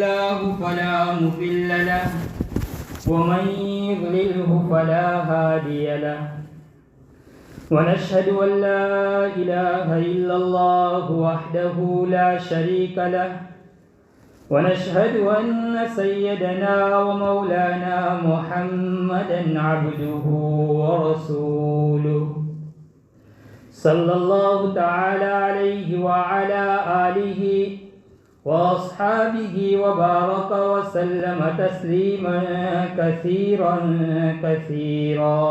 الله فلا مضل له ومن يضلله فلا هادي له ونشهد أن لا إله إلا الله وحده لا شريك له ونشهد أن سيدنا ومولانا محمدا عبده ورسوله صلى الله تعالى عليه وعلى آله وأصحابه وبارك وسلم تسليما كثيرا كثيرا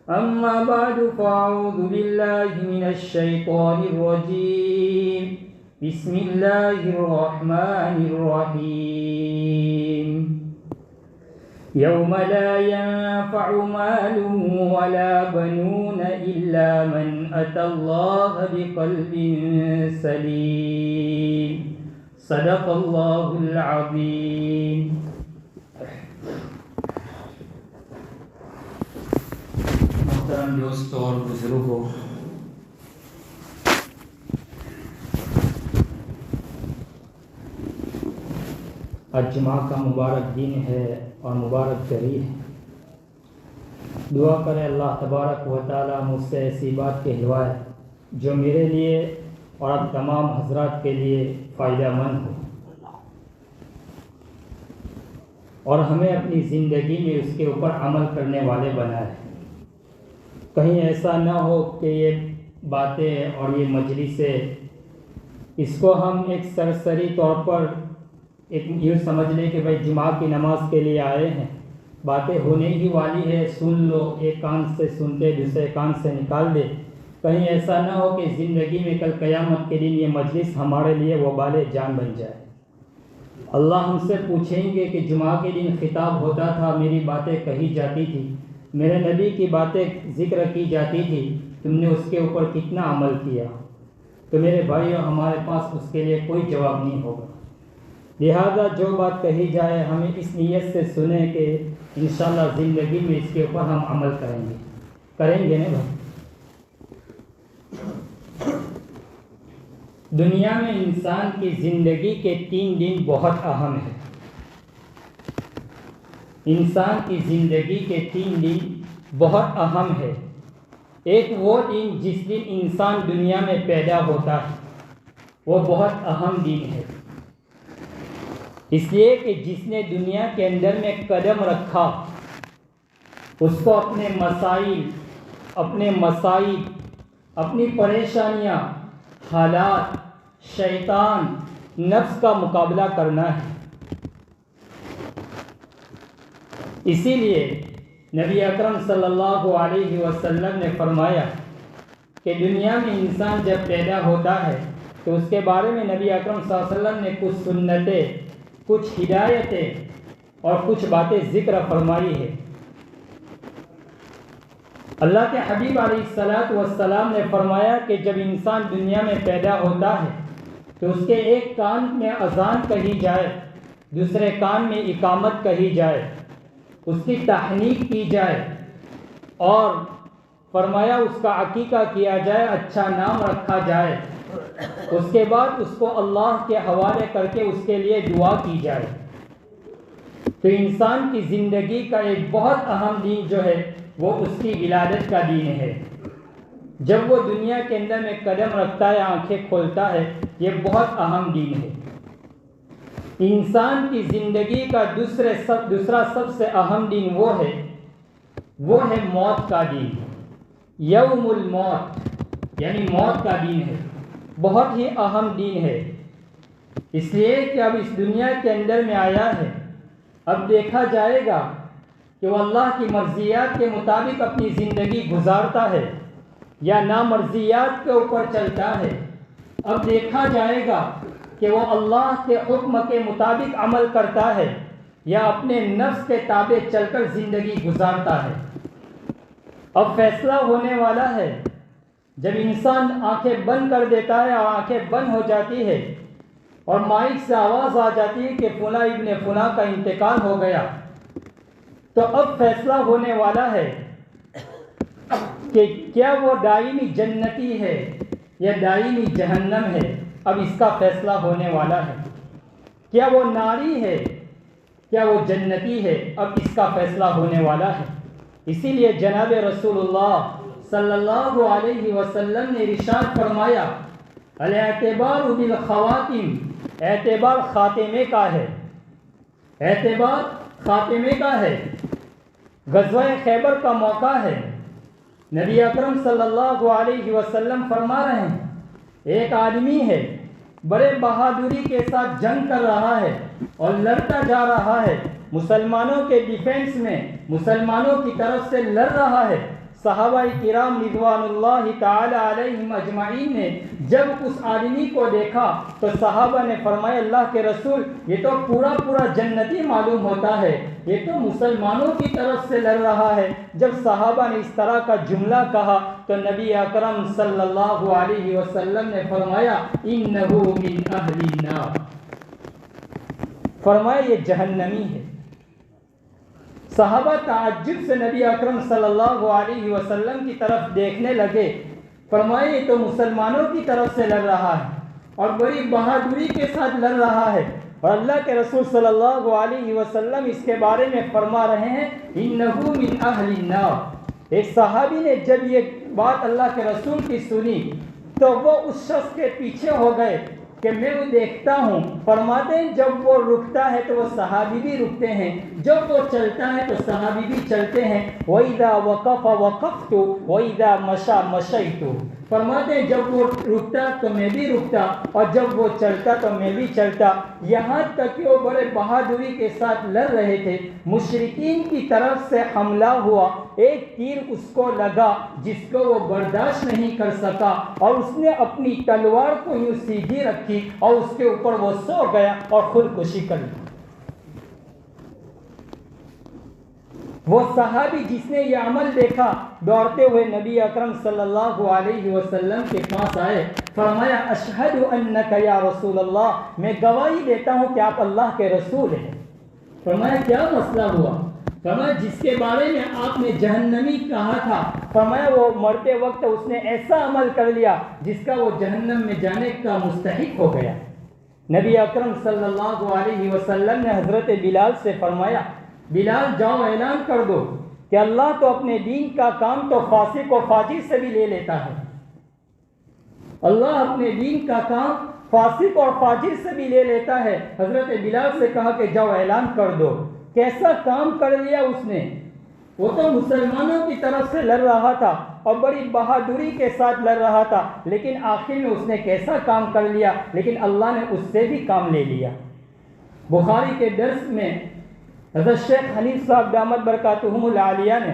أما بعد فأعوذ بالله من الشيطان الرجيم بسم الله الرحمن الرحيم يوم لا ينفع مال ولا بنون إلا من أتى الله بقلب سليم صدق الله العظيم. محترم دوستوں اور بزرگوں، آج جمعہ کا مبارک دن ہے اور مبارک تحریر ہے. دعا کرے اللہ تبارک و تعالیٰ مجھ سے ایسی بات کہلوائے جو میرے لیے اور اب تمام حضرات کے لیے فائدہ مند ہو، اور ہمیں اپنی زندگی میں اس کے اوپر عمل کرنے والے بنائے. کہیں ایسا نہ ہو کہ یہ باتیں اور یہ مجلسیں اس کو ہم ایک سرسری طور پر ایک یوں سمجھ لیں کہ بھائی جمعہ کی نماز کے لیے آئے ہیں، باتیں ہونے ہی والی ہے، سن لو، ایک کان سے سنتے دوسرے کان سے نکال دے. کہیں ایسا نہ ہو کہ زندگی میں کل قیامت کے دن یہ مجلس ہمارے لیے وبال جان بن جائے. اللہ ہم سے پوچھیں گے کہ جمعہ کے دن خطاب ہوتا تھا، میری باتیں کہی جاتی تھی، میرے نبی کی باتیں ذکر کی جاتی تھی، تم نے اس کے اوپر کتنا عمل کیا؟ تو میرے بھائیو، ہمارے پاس اس کے لیے کوئی جواب نہیں ہوگا. لہذا جو بات کہی جائے ہمیں اس نیت سے سنیں کہ انشاءاللہ زندگی میں اس کے اوپر ہم عمل کریں گے نا بھائی. دنیا میں انسان کی زندگی کے 3 دن بہت اہم ہیں. انسان کی زندگی کے 3 دن بہت اہم ہے. ایک وہ دن جس دن انسان دنیا میں پیدا ہوتا ہے، وہ بہت اہم دن ہے، اس لیے کہ جس نے دنیا کے اندر میں قدم رکھا اس کو اپنے مسائل، اپنی پریشانیاں، حالات، شیطان، نفس کا مقابلہ کرنا ہے. اسی لیے نبی اکرم صلی اللہ علیہ وسلم نے فرمایا کہ دنیا میں انسان جب پیدا ہوتا ہے تو اس کے بارے میں نبی اکرم صلی اللہ علیہ وسلم نے کچھ سنتیں، کچھ ہدایتیں اور کچھ باتیں ذکر فرمائی ہے. اللہ کے حبیب علیہ السلام نے فرمایا کہ جب انسان دنیا میں پیدا ہوتا ہے تو اس کے ایک کان میں اذان کہی جائے، دوسرے کان میں اقامت کہی جائے، اس کی تحنیک کی جائے، اور فرمایا اس کا عقیقہ کیا جائے، اچھا نام رکھا جائے. اس کے بعد اس کو اللہ کے حوالے کر کے اس کے لیے دعا کی جائے. تو انسان کی زندگی کا ایک بہت اہم دن جو ہے وہ اس کی ولادت کا دن ہے. جب وہ دنیا کے اندر میں قدم رکھتا ہے، آنکھیں کھولتا ہے، یہ بہت اہم دن ہے. انسان کی زندگی کا دوسرا سب سے اہم دن وہ ہے موت کا دن. یوم الموت یعنی موت کا دن ہے، بہت ہی اہم دن ہے. اس لیے کہ اب اس دنیا کے اندر میں آیا ہے، اب دیکھا جائے گا کہ وہ اللہ کی مرضیات کے مطابق اپنی زندگی گزارتا ہے یا نامرضیات کے اوپر چلتا ہے. اب دیکھا جائے گا کہ وہ اللہ کے حکم کے مطابق عمل کرتا ہے یا اپنے نفس کے تابع چل کر زندگی گزارتا ہے. اب فیصلہ ہونے والا ہے. جب انسان آنکھیں بند کر دیتا ہے اور آنکھیں بند ہو جاتی ہے اور مائک سے آواز آ جاتی ہے کہ فلاں ابن فلاں کا انتقال ہو گیا، تو اب فیصلہ ہونے والا ہے کہ کیا وہ دائمی جنتی ہے یا دائمی جہنم ہے. اب اس کا فیصلہ ہونے والا ہے. کیا وہ ناری ہے، کیا وہ جنتی ہے، اب اس کا فیصلہ ہونے والا ہے۔ اسی لیے جناب رسول اللہ صلی اللہ علیہ وسلم نے ارشاد فرمایا الاعتبار بالخواتم، اعتبار خاتمے کا ہے، اعتبار خاتمے کا ہے۔ غزوہ خیبر کا موقع ہے، نبی اکرم صلی اللہ علیہ وسلم فرما رہے ہیں ایک آدمی ہے، بڑے بہادری کے ساتھ جنگ کر رہا ہے اور لڑتا جا رہا ہے، مسلمانوں کے ڈیفنس میں مسلمانوں کی طرف سے لڑ رہا ہے۔ صحابہ کرام رضوان اللہ تعالی علیہم اجمعین نے جب اس آدمی کو دیکھا تو صحابہ نے فرمایا اللہ کے رسول یہ تو پورا جنتی معلوم ہوتا ہے، یہ تو مسلمانوں کی طرف سے لڑ رہا ہے۔ جب صحابہ نے اس طرح کا جملہ کہا تو نبی اکرم صلی اللہ علیہ وسلم نے فرمایا انہ من اہل النار، فرمایا یہ جہنمی ہے۔ صحابہ تعجب سے نبی اکرم صلی اللہ علیہ وسلم کی طرف دیکھنے لگے، فرمایا یہ تو مسلمانوں کی طرف سے لڑ رہا ہے اور بڑی بہادری کے ساتھ لڑ رہا ہے، اور اللہ کے رسول صلی اللہ علیہ وسلم اس کے بارے میں فرما رہے ہیں انہ من اہل النار۔ ایک صحابی نے جب یہ بات اللہ کے رسول کی سنی تو وہ اس شخص کے پیچھے ہو گئے کہ میں وہ دیکھتا ہوں، فرماتے ہیں جب وہ رکتا ہے تو وہ صحابی بھی رکتے ہیں، جب وہ چلتا ہے تو صحابی بھی چلتے ہیں۔ وَإِذَا وَقَفَ وَقَفْتُ وَإِذَا مَشَى مَشَيْتُ، فرماتے ہیں جب وہ رکتا تو میں بھی رکتا اور جب وہ چلتا تو میں بھی چلتا۔ یہاں تک کہ وہ بڑے بہادری کے ساتھ لڑ رہے تھے، مشرکین کی طرف سے حملہ ہوا، ایک تیر اس کو لگا جس کو وہ برداشت نہیں کر سکا اور اس نے اپنی تلوار کو یوں سیدھی رکھی اور اس کے اوپر وہ سو گیا اور خودکشی کر لی۔ وہ صحابی جس نے یہ عمل دیکھا دوڑتے ہوئے نبی اکرم صلی اللہ علیہ وسلم کے پاس آئے، فرمایا اشہد انک یا رسول اللہ، میں گواہی دیتا ہوں کہ آپ اللہ کے رسول ہیں۔ فرمایا کیا مسئلہ ہوا؟ فرمایا جس کے بارے میں آپ نے جہنمی کہا تھا، فرمایا وہ مرتے وقت اس نے ایسا عمل کر لیا جس کا وہ جہنم میں جانے کا مستحق ہو گیا۔ نبی اکرم صلی اللہ علیہ وسلم نے حضرت بلال سے فرمایا بلال جاؤ اعلان کر دو کہ اللہ تو اپنے دین کا کام تو فاسق و فاجر سے بھی لے لیتا ہے، اللہ اپنے دین کا کام فاسق اور فاجر سے بھی لے لیتا ہے۔ حضرت بلال سے کہا کہ جاؤ اعلان کر دو۔ کیسا کام کر لیا اس نے؟ وہ تو مسلمانوں کی طرف سے لڑ رہا تھا اور بڑی بہادری کے ساتھ لڑ رہا تھا، لیکن آخر میں اس نے کیسا کام کر لیا، لیکن اللہ نے اس سے بھی کام لے لیا۔ بخاری کے درس میں حضرت شیخ حنیف صاحب دامت برکاتہم العالیہ نے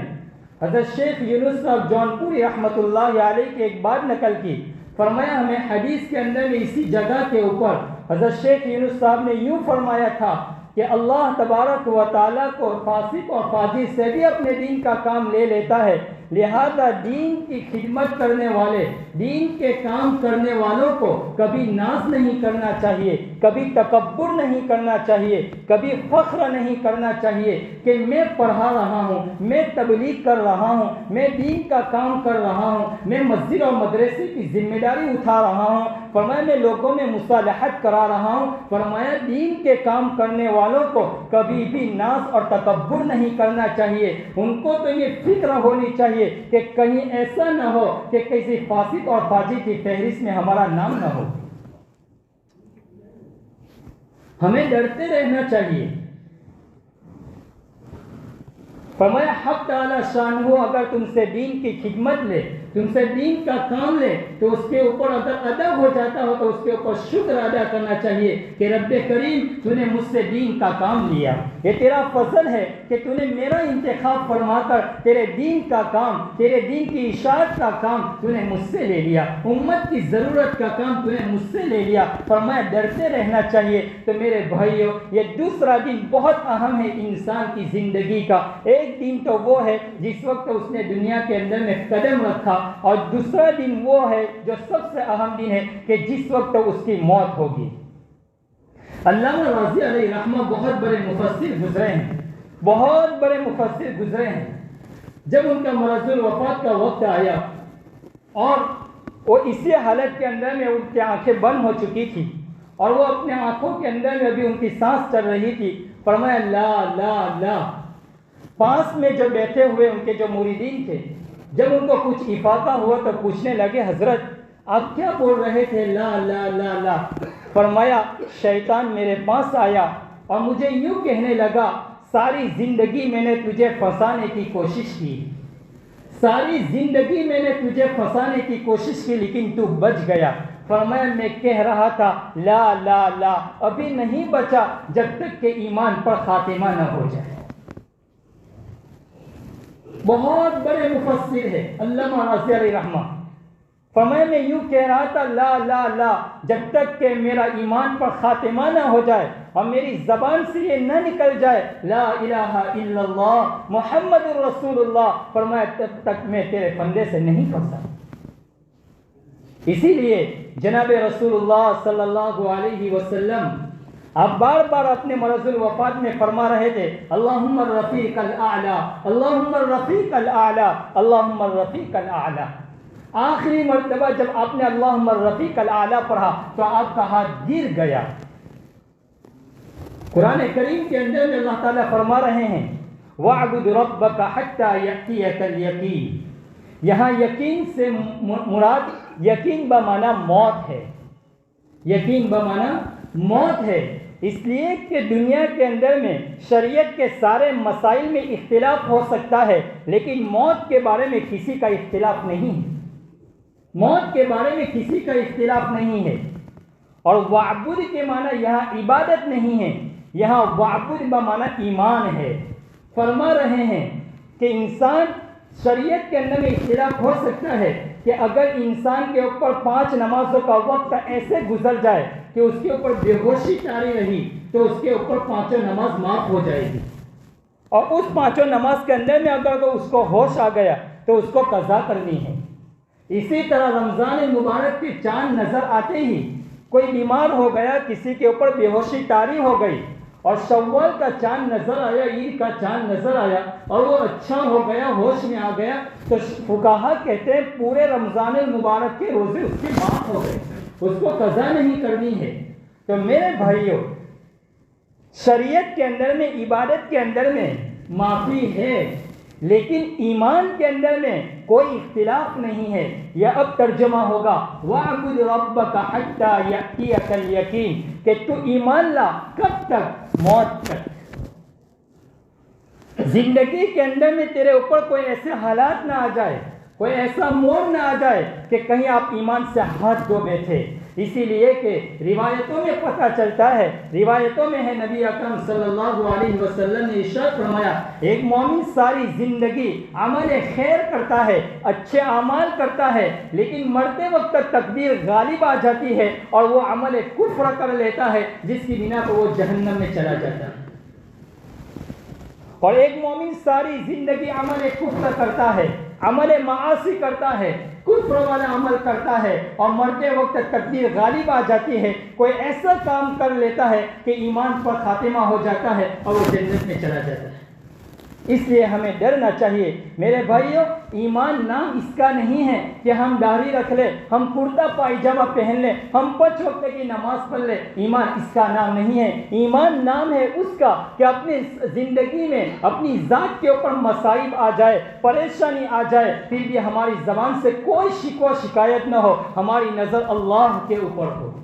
حضرت شیخ یونس صاحب جونپوری رحمۃ اللہ علیہ کی ایک بات نقل کی، فرمایا ہمیں حدیث کے اندر میں اسی جگہ کے اوپر حضرت شیخ یونس صاحب نے یوں فرمایا تھا کہ اللہ تبارک و تعالیٰ کو فاسق اور فاجر سے بھی اپنے دین کا کام لے لیتا ہے، لہذا دین کی خدمت کرنے والے، دین کے کام کرنے والوں کو کبھی ناز نہیں کرنا چاہیے، کبھی تکبر نہیں کرنا چاہیے، کبھی فخر نہیں کرنا چاہیے کہ میں پڑھا رہا ہوں، میں تبلیغ کر رہا ہوں، میں دین کا کام کر رہا ہوں، میں مسجد اور مدرسے کی ذمہ داری اٹھا رہا ہوں، فرمایا میں لوگوں میں مصالحت کرا رہا ہوں۔ فرمایا دین کے کام کرنے والوں کو کبھی بھی ناز اور تکبر نہیں کرنا چاہیے، ان کو تو یہ فکر ہونی چاہیے کہ کہیں ایسا نہ ہو کہ کسی فاسق اور فاجر کی فہرست میں ہمارا نام نہ ہو۔ ہمیں ڈرتے رہنا چاہیے۔ فرمایا حق تعالی شانہ اگر تم سے دین کی خدمت لے، تم سے دین کا کام لے تو اس کے اوپر اگر ادا ہو جاتا ہو تو اس کے اوپر شکر ادا کرنا چاہیے کہ رب کریم تو نے مجھ سے دین کا کام لیا، یہ تیرا فضل ہے کہ تو نے میرا انتخاب فرما کر تیرے دین کا کام، تیرے دین کی اشاعت کا کام تو نے مجھ سے لے لیا، امت کی ضرورت کا کام تو نے مجھ سے لے لیا۔ فرمایا ڈرتے رہنا چاہیے۔ تو میرے بھائیوں یہ دوسرا دن بہت اہم ہے انسان کی زندگی کا۔ ایک دن تو وہ ہے جس وقت اس نے دنیا کے اندر میں قدم رکھا، اور دوسرا دن وہ ہے جو سب سے اہم دن ہے کہ جس وقت اس کی موت ہوگی۔ علامہ راضی علیہ رحمہ بہت بڑے مفسر گزرے ہیں، بہت بڑے مفسر گزرے ہیں۔ جب ان کا مرض الوفات کا وقت آیا اور وہ اسی حالت کے اندر میں ان کی آنکھیں بند ہو چکی تھی اور وہ اپنے آنکھوں کے اندر میں ابھی ان کی سانس چل رہی تھی، فرمایا لا لا لا۔ پاس میں جو بیٹھے ہوئے ان کے جو مریدین تھے، جب ان کو کچھ افاقہ ہوا تو پوچھنے لگے حضرت آپ کیا بول رہے تھے لا لا لا لا؟ فرمایا شیطان میرے پاس آیا اور مجھے یوں کہنے لگا ساری زندگی میں نے تجھے پھنسانے کی کوشش کی، ساری زندگی میں نے تجھے پھنسانے کی کوشش کی لیکن تو بچ گیا۔ فرمایا میں کہہ رہا تھا لا لا لا، ابھی نہیں بچا جب تک کہ ایمان پر خاتمہ نہ ہو جائے۔ بہت بڑے مفسر ہے علامہ راضی علیہ رحمہ، فرمایا میں یوں کہہ رہا تھا لا لا لا جب تک کہ میرا ایمان پر خاتمہ نہ ہو جائے اور میری زبان سے یہ نہ نکل جائے لا الہ الا اللہ محمد الرسول اللہ، فرمایا تب تک میں تیرے پردے سے نہیں پھنسا۔ اسی لیے جناب رسول اللہ صلی اللہ علیہ وسلم آپ بار بار اپنے مرض الوفات میں فرما رہے تھے اللہم الرفیق الاعلی، اللہم الرفیق الاعلی، اللہم الرفیق الاعلی۔ آخری مرتبہ جب آپ نے اللہم الرفیق الاعلی پڑھا تو آپ کا ہاتھ گر گیا۔ قرآن کریم کے اندر میں اللہ تعالیٰ فرما رہے ہیں وَاعْبُدْ رَبَّكَ حَتَّى يَأْتِيَكَ الْيَقِينُ، یہاں یقین سے مراد یقین بمعنی موت ہے، یقین بمعنی موت ہے، اس لیے کہ دنیا کے اندر میں شریعت کے سارے مسائل میں اختلاف ہو سکتا ہے لیکن موت کے بارے میں کسی کا اختلاف نہیں ہے، موت کے بارے میں کسی کا اختلاف نہیں ہے۔ اور وعبد کے معنی یہاں عبادت نہیں ہے، یہاں وعبد بمعنی ایمان ہے۔ فرما رہے ہیں کہ انسان شریعت کے اندر میں اختلاف ہو سکتا ہے کہ اگر انسان کے اوپر 5 نمازوں کا وقت ایسے گزر جائے کہ اس کے اوپر بے ہوشی طاری رہی تو اس کے اوپر 5 نماز معاف ہو جائے گی، اور اس 5 نماز کے اندر میں اگر اس کو ہوش آ گیا تو اس کو قضا کرنی ہے۔ اسی طرح رمضان مبارک کے چاند نظر آتے ہی کوئی بیمار ہو گیا، کسی کے اوپر بے ہوشی طاری ہو گئی اور شوال کا چاند نظر آیا، عید کا چاند نظر آیا اور وہ اچھا ہو گیا، ہوش میں آ گیا، تو فقہا کہتے ہیں پورے رمضان المبارک کے روزے اس کے معاف ہو گئے، اس کو قضا نہیں کرنی ہے۔ تو میرے بھائیوں، شریعت کے اندر میں عبادت کے اندر میں معافی ہے لیکن ایمان کے اندر میں کوئی اختلاف نہیں ہے۔ یہ اب ترجمہ ہوگا وَاعْبُدْ رَبَّكَ حَتَّى يَأْتِيَكَ الْيَقِينُ، کہ تو ایمان لا کب تک؟ موت تک۔ زندگی کے اندر میں تیرے اوپر کوئی ایسے حالات نہ آ جائے، کوئی ایسا موڑ نہ آ جائے کہ کہیں آپ ایمان سے ہاتھ دھو بیٹھے۔ اسی لیے کہ روایتوں میں پتہ چلتا ہے، روایتوں میں ہے نبی اکرم صلی اللہ علیہ وسلم نے ارشاد فرمایا ایک مومن ساری زندگی عمل خیر کرتا ہے، اچھے اعمال کرتا ہے، لیکن مرتے وقت تقدیر غالب آ جاتی ہے اور وہ عمل کفر کر لیتا ہے جس کی بنا پر وہ جہنم میں چلا جاتا ہے۔ اور ایک مومن ساری زندگی عمل کفر کرتا ہے، عمل معاصی کرتا ہے، کفر والا عمل کرتا ہے اور مرتے وقت تقدیر غالب آ جاتی ہے، کوئی ایسا کام کر لیتا ہے کہ ایمان پر خاتمہ ہو جاتا ہے اور وہ جنت میں چلا جاتا ہے۔ اس لیے ہمیں ڈرنا چاہیے میرے بھائیوں، ایمان نام اس کا نہیں ہے کہ ہم داڑھی رکھ لیں، ہم کرتا پائجامہ پہن لیں، ہم 5 وقت کی نماز پڑھ لیں، ایمان اس کا نام نہیں ہے۔ ایمان نام ہے اس کا کہ اپنی زندگی میں اپنی ذات کے اوپر مصائب آ جائے، پریشانی آ جائے، پھر بھی ہماری زبان سے کوئی شکوہ شکایت نہ ہو، ہماری نظر اللہ کے اوپر ہو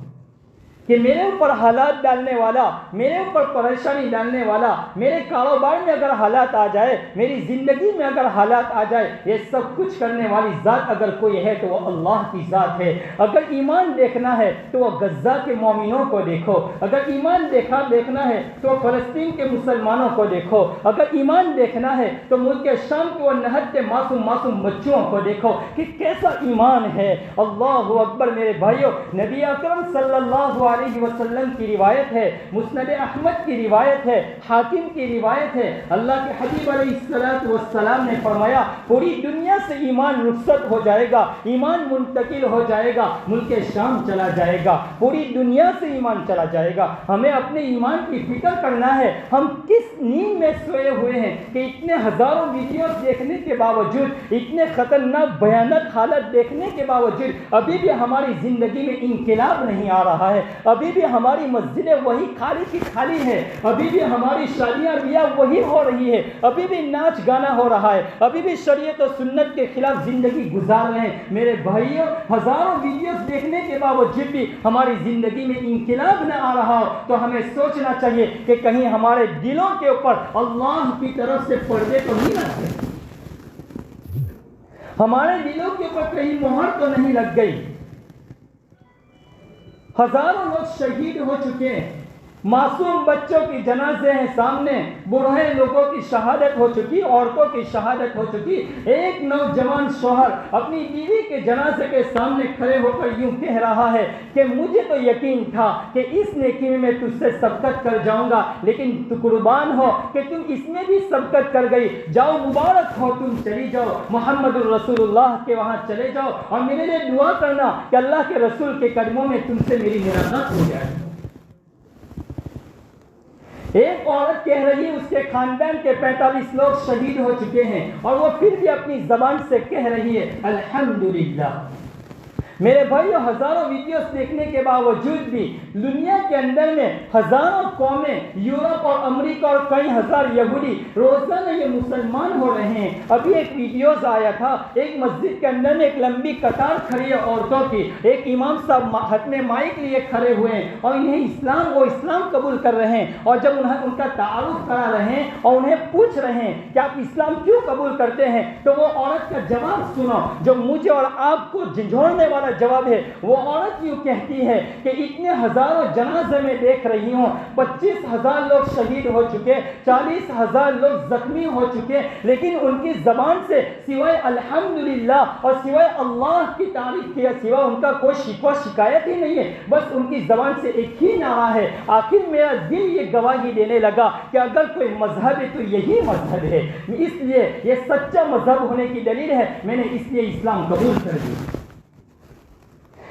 کہ میرے اوپر حالات ڈالنے والا، میرے اوپر پریشانی ڈالنے والا، میرے کاروبار میں اگر حالات آ جائے، میری زندگی میں اگر حالات آ جائے، یہ سب کچھ کرنے والی ذات اگر کوئی ہے تو وہ اللہ کی ذات ہے۔ اگر ایمان دیکھنا ہے تو وہ غزہ کے مومنوں کو دیکھو، اگر ایمان دیکھنا ہے تو فلسطین کے مسلمانوں کو دیکھو، اگر ایمان دیکھنا ہے تو ملک شام کے وہ نہتے معصوم بچوں کو دیکھو کہ کیسا ایمان ہے۔ اللہ اکبر میرے بھائیوں، نبی اکرم صلی اللہ علیہ وسلم کی روایت ہے، مسند احمد کی روایت ہے، حاکم کی روایت ہے، اللہ کے حبیب علیہ السلام نے فرمایا پوری دنیا سے ایمان رخصت ہو جائے گا، ایمان منتقل ہو جائے گا، ملک شام چلا جائے گا، پوری دنیا سے ایمان چلا جائے گا۔ ہمیں اپنے ایمان کی فکر کرنا ہے، ہم کس نیند میں سوئے ہوئے ہیں کہ اتنے ہزاروں ویڈیوز دیکھنے کے باوجود، اتنے خطرناک بھیانک حالت دیکھنے کے باوجود ابھی بھی ہماری زندگی میں انقلاب نہیں آ رہا ہے، ابھی بھی ہماری مسجدیں وہی خالی کی خالی ہیں، ابھی بھی ہماری شادیاں بیاہ وہی ہو رہی ہے، ابھی بھی ناچ گانا ہو رہا ہے، ابھی بھی شریعت و سنت کے خلاف زندگی گزار رہے ہیں۔ میرے بھائیوں، ہزاروں ویڈیوز دیکھنے کے باوجود بھی ہماری زندگی میں انقلاب نہ آ رہا ہو تو ہمیں سوچنا چاہیے کہ کہیں ہمارے دلوں کے اوپر اللہ کی طرف سے پردے تو نہیں لگ گئے، ہمارے دلوں کے اوپر کہیں مہر تو نہیں لگ گئی۔ ہزاروں لوگ شہید ہو چکے ہیں، معصوم بچوں کی جنازے ہیں سامنے، بوڑھے لوگوں کی شہادت ہو چکی، عورتوں کی شہادت ہو چکی۔ ایک نوجوان شوہر اپنی بیوی کے جنازے کے سامنے کھڑے ہو کر یوں کہہ رہا ہے کہ مجھے تو یقین تھا کہ اس نیکی میں تجھ سے سبقت کر جاؤں گا، لیکن تو قربان ہو کہ تم اس میں بھی سبقت کر گئی، جاؤ مبارک ہو، تم چلی جاؤ محمد الرسول اللہ کے وہاں چلے جاؤ اور میرے لیے دعا کرنا کہ اللہ کے رسول کے قدموں میں تم سے میری ملاقات ہو جائے۔ ایک عورت کہہ رہی ہے اس کے خاندان کے 45 لوگ شہید ہو چکے ہیں اور وہ پھر بھی اپنی زبان سے کہہ رہی ہے الحمدللہ۔ میرے بھائیو، ہزاروں ویڈیوز دیکھنے کے باوجود بھی دنیا کے اندر میں ہزاروں قومیں، یورپ اور امریکہ اور کئی ہزار یہودی روزانہ یہ مسلمان ہو رہے ہیں۔ ابھی ایک ویڈیوز آیا تھا، ایک مسجد کے اندر میں ایک لمبی قطار کھڑی ہے عورتوں کی، ایک امام صاحب ہاتھ میں مائک لیے کھڑے ہوئے ہیں اور انہیں وہ اسلام قبول کر رہے ہیں، اور جب ان کا تعارف کرا رہے ہیں اور انہیں پوچھ رہے ہیں کہ آپ اسلام کیوں قبول کرتے ہیں، تو وہ عورت کا جواب سنو جو مجھے اور آپ کو جھنجھوڑنے والا جواب ہے۔ وہ عورت یوں کہتی ہے کہ اتنے ہزاروں جنازے میں دیکھ رہی ہوں، 25,000 لوگ شہید ہو چکے، 40,000 لوگ زخمی ہو چکے، لیکن ان کی زبان سے سوائے الحمدللہ اور سوائے اللہ کی تعریف کے سوا ان کا کوئی شکوہ شکایت ہی نہیں ہے، بس ان کی زبان سے ایک ہی نعرہ ہے۔ آخر میرا دل یہ گواہی دینے لگا کہ اگر کوئی مذہب ہے تو یہی مذہب ہے، اس لیے یہ سچا مذہب ہونے کی دلیل ہے، میں نے اس لیے اسلام قبول کر لیا،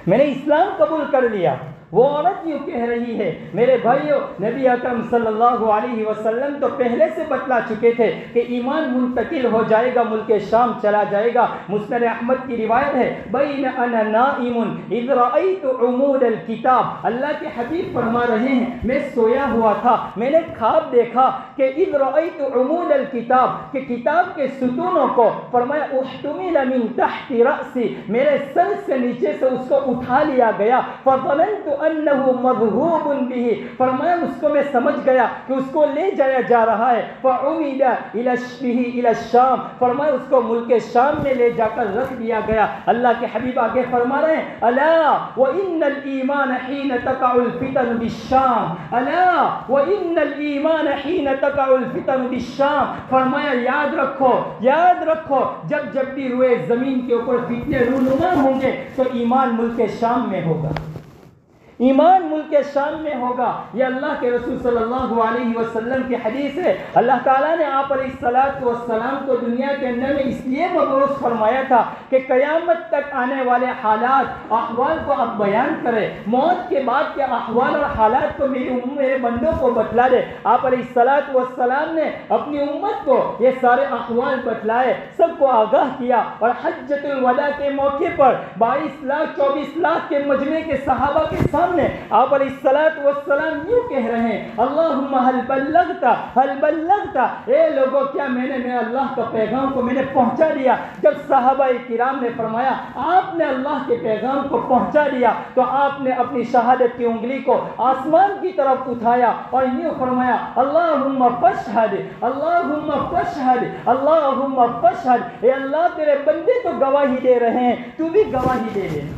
میں نے اسلام قبول کر لیا۔ وہ عورت یوں کہہ رہی ہے۔ میرے بھائیوں، نبی اکرم صلی اللہ علیہ وسلم تو پہلے سے بتلا چکے تھے کہ ایمان منتقل ہو جائے گا، ملک شام چلا جائے گا۔ مسند احمد کی روایت ہے، بین انا نائم اذ رأیت عمود الکتاب، اللہ کے حبیب فرما رہے ہیں میں سویا ہوا تھا، میں نے خواب دیکھا کہ اذ رأیت عمود الکتاب، کہ کتاب کے ستونوں کو فرمایا احتمل من تحت رأسی، میرے سر سے نیچے سے اس کو اٹھا لیا گیا، فظننت انه مذهوب به، فرمایا اس کو میں سمجھ گیا کہ اس کو لے جایا جا رہا ہے، فعمد الى الشام، فرمایا اس کو ملک شام میں لے جا کر رکھ دیا گیا۔ اللہ کے حبیب آگے فرما رہے ہیں الا وان الايمان حين تقع الفتن بالشام، الا وان الايمان حين تقع الفتن بالشام، فرمایا یاد رکھو، یاد رکھو، جب بھی روئے زمین کے اوپر فتنے رونما ہوں گے تو ایمان ملک شام میں ہوگا، ایمان ملک شام میں ہوگا۔ یہ اللہ کے رسول صلی اللہ علیہ وسلم کی حدیث ہے۔ اللہ تعالیٰ نے آپ علیہ السلام کو دنیا کے اندر میں اس لیے مبعوث فرمایا تھا کہ قیامت تک آنے والے حالات، احوال کو آپ بیان کریں، موت کے بعد کے احوال اور حالات کو میرے بندوں کو بتلا دے۔ آپ علیہ السلام نے اپنی امت کو یہ سارے احوال بتلائے، سب کو آگاہ کیا، اور حجۃ الوداع کے موقع پر 22 لاکھ 24 لاکھ کے مجمع کے صحابہ کے سامنے آپ علیہ السلام یوں کہہ رہے ہیں اللہم حل بلغتا، اے لوگوں کیا میں نے اللہ کا پیغام کو میں نے پہنچا دیا؟ جب صحابہ کرام نے فرمایا آپ نے اللہ کے پیغام کو پہنچا دیا تو آپ نے اپنی شہادت کی انگلی کو آسمان کی طرف اٹھایا اور یوں فرمایا اللہم فاشہد، اللہم فاشہد، اللہم فاشہد، اے اللہ تیرے بندے تو گواہی دے رہے ہیں، تو بھی گواہی دے دے۔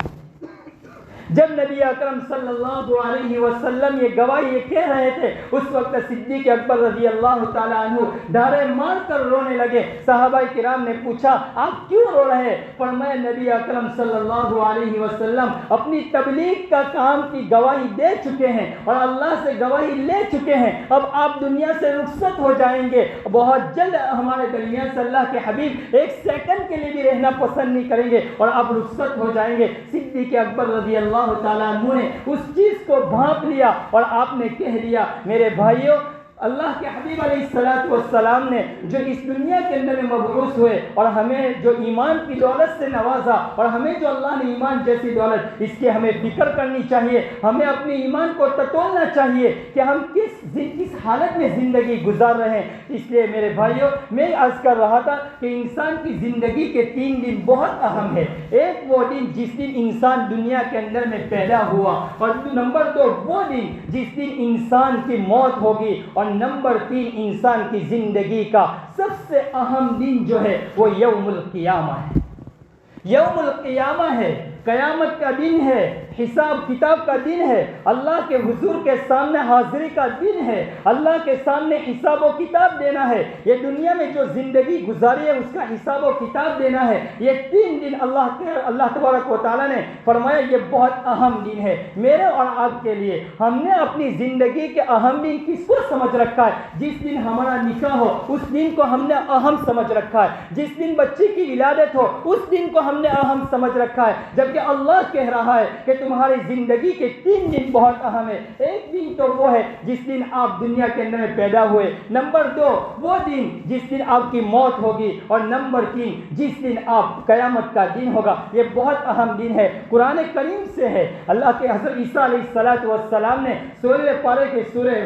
جب نبی اکرم صلی اللہ علیہ وسلم یہ گواہی یہ کہہ رہے تھے، اس وقت صدیق اکبر رضی اللہ تعالیٰ عنہ ڈھارے مار کر رونے لگے۔ صحابہ کرام نے پوچھا آپ کیوں رو رہے؟ فرمایا نبی اکرم صلی اللہ علیہ وسلم اپنی تبلیغ کا کام کی گواہی دے چکے ہیں اور اللہ سے گواہی لے چکے ہیں، اب آپ دنیا سے رخصت ہو جائیں گے، بہت جلد ہمارے درمیان سے اللہ کے حبیب ایک سیکنڈ کے لیے بھی رہنا پسند نہیں کریں گے اور آپ رخصت ہو جائیں گے۔ صدیق اکبر رضی اللہ تعالیٰ عنہ نے اس چیز کو بھانپ لیا اور آپ نے کہہ دیا میرے بھائیوں اللہ کے حبیب علیہ السلام نے جو اس دنیا کے اندر میں مبعوث ہوئے اور ہمیں جو ایمان کی دولت سے نوازا اور ہمیں جو اللہ نے ایمان جیسی دولت، اس کی ہمیں فکر کرنی چاہیے، ہمیں اپنے ایمان کو ٹٹولنا چاہیے کہ ہم کس حالت میں زندگی گزار رہے ہیں۔ اس لیے میرے بھائیوں، میں عرض کر رہا تھا کہ انسان کی زندگی کے 3 دن بہت اہم ہے۔ ایک وہ دن جس دن انسان دنیا کے اندر میں پیدا ہوا، اور نمبر 2 وہ دن جس دن انسان کی موت ہوگی، اور نمبر 3 انسان کی زندگی کا سب سے اہم دن جو ہے وہ یوم القیامہ ہے۔ یوم القیامہ ہے، قیامت کا دن ہے، حساب کتاب کا دن ہے، اللہ کے حضور کے سامنے حاضری کا دن ہے، اللہ کے سامنے حساب و کتاب دینا ہے۔ یہ دنیا میں جو زندگی گزاری ہے اس کا حساب و کتاب دینا ہے۔ یہ 3 دن اللہ تبارک و تعالیٰ نے فرمایا یہ بہت اہم دن ہے میرے اور آپ کے لیے۔ ہم نے اپنی زندگی کے اہم دن کس کو سمجھ رکھا ہے؟ جس دن ہمارا نکاح ہو اس دن کو ہم نے اہم سمجھ رکھا ہے، جس دن بچے کی ولادت ہو اس دن کو ہم نے اہم سمجھ رکھا ہے، جبکہ اللہ کہہ رہا ہے کہ تمہاری زندگی کے 3 دن بہت اہم ہے۔ ایک دن تو وہ ہے جس دن آپ دنیا کے اندر میں پیدا ہوئے، نمبر 2 وہ دن جس دن آپ کی موت ہوگی، اور نمبر 3 جس دن آپ قیامت کا دن ہوگا۔ یہ بہت اہم دن ہے، قرآن کریم سے ہے۔ اللہ کے حضرت عیسیٰ علیہ السلام نے سورہ پارے کے سورہ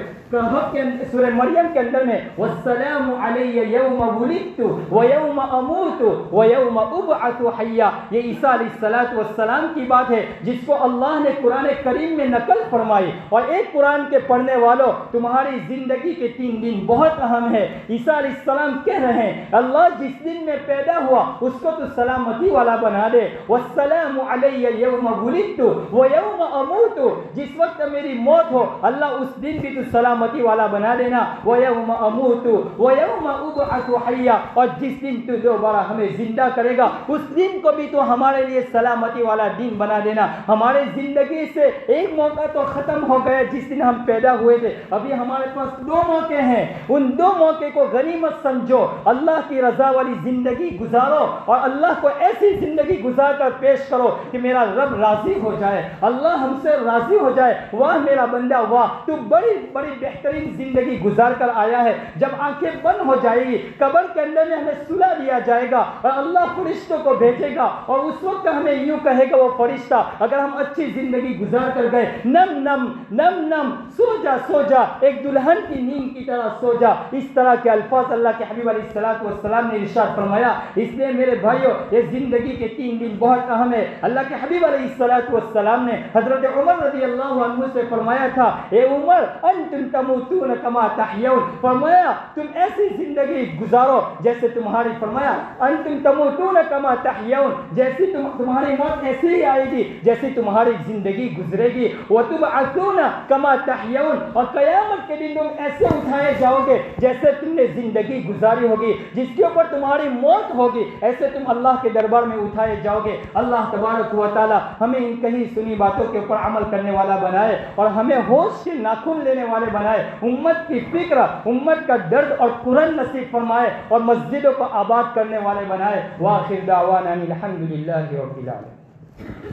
مریم کے اندر میں والسلام علی یوم ولدت ویوم اموت ویوم ابعث حیا، یہ عیسیٰ علیہ السلام کی بات ہے جس کو اللہ نے قرآن کریم میں نقل فرمائی۔ اور ایک قرآن کے پڑھنے والوں، تمہاری زندگی کے 3 دن بہت اہم ہے۔ عیسیٰ علیہ السلام کہہ رہے ہیں اللہ جس دن میں پیدا ہوا اس کو تو سلامتی والا بنا دے، والسلام علی یوم ولدت ویوم اموت، جس وقت میری موت ہو اللہ اس دن بھی تو سلامتی والا بنا دینا، ویوم اموت ویوم ابعث حیا، اور جس دن تو دوبارہ ہمیں زندہ کرے گا اس دن کو بھی تو ہمارے لیے سلامتی والا دن بنا دینا۔ ہمارے زندگی سے ایک موقع تو ختم ہو گیا جس دن ہم پیدا ہوئے تھے، ابھی ہمارے پاس 2 موقع ہیں، ان 2 موقع کو غنیمت سمجھو، اللہ کی رضا والی زندگی گزارو، اور اللہ کو ایسی زندگی گزار کر پیش کرو کہ میرا رب راضی ہو جائے، اللہ ہم سے راضی ہو جائے۔ واہ میرا بندہ واہ، تو بڑی بڑی بہترین زندگی گزار کر آیا ہے۔ جب آنکھیں بند ہو جائے گی قبر کے اندر میں ہمیں سلا دیا جائے گا اور اللہ فرشتوں کو بھیجے گا، اور اس وقت ہمیں یوں کہے گا وہ فرشتہ اگر ہم اچھی زندگی گزار کر گئے، نم نم نم نم سو جا سو جا، ایک دلہن کی نیند کی طرح سو جا۔ اس طرح کے الفاظ اللہ کے حبیب علیہ السلام نے ارشاد فرمایا۔ اس لیے میرے بھائیوں یہ زندگی کے 3 دن بہت اہم ہے۔ اللہ کے حبیب علیہ السلام نے حضرت عمر رضی اللہ عنہ سے فرمایا تھا اے عمر انتم تموتون کما تحیون، فرمایا تم ایسی زندگی گزارو جیسے تمہاری، فرمایا انتم تموتون کما تحیون، جیسی تمہاری موت ایسے ہی آئے گی جیسی تمہاری زندگی گزرے گی، وتبعثون کما تحیون، اور قیامت کے دن تم ایسے اٹھائے جاؤ گے جیسے تم نے زندگی گزاری ہوگی، جس کے اوپر تمہاری موت ہوگی ایسے تم اللہ کے دربار میں اٹھائے جاؤ گے۔ اللہ تبارک و تعالی ہمیں ان کہیں سنی باتوں کے اوپر عمل کرنے والا بنائے، اور ہمیں ہوش سے ناخن لینے والے بنائے، امت کی فکر، امت کا درد اور قرآن نصیب فرمائے، اور مسجدوں کو آباد کرنے والے بنائے۔ وآخر دعوانا الحمدللہ رب العالمین۔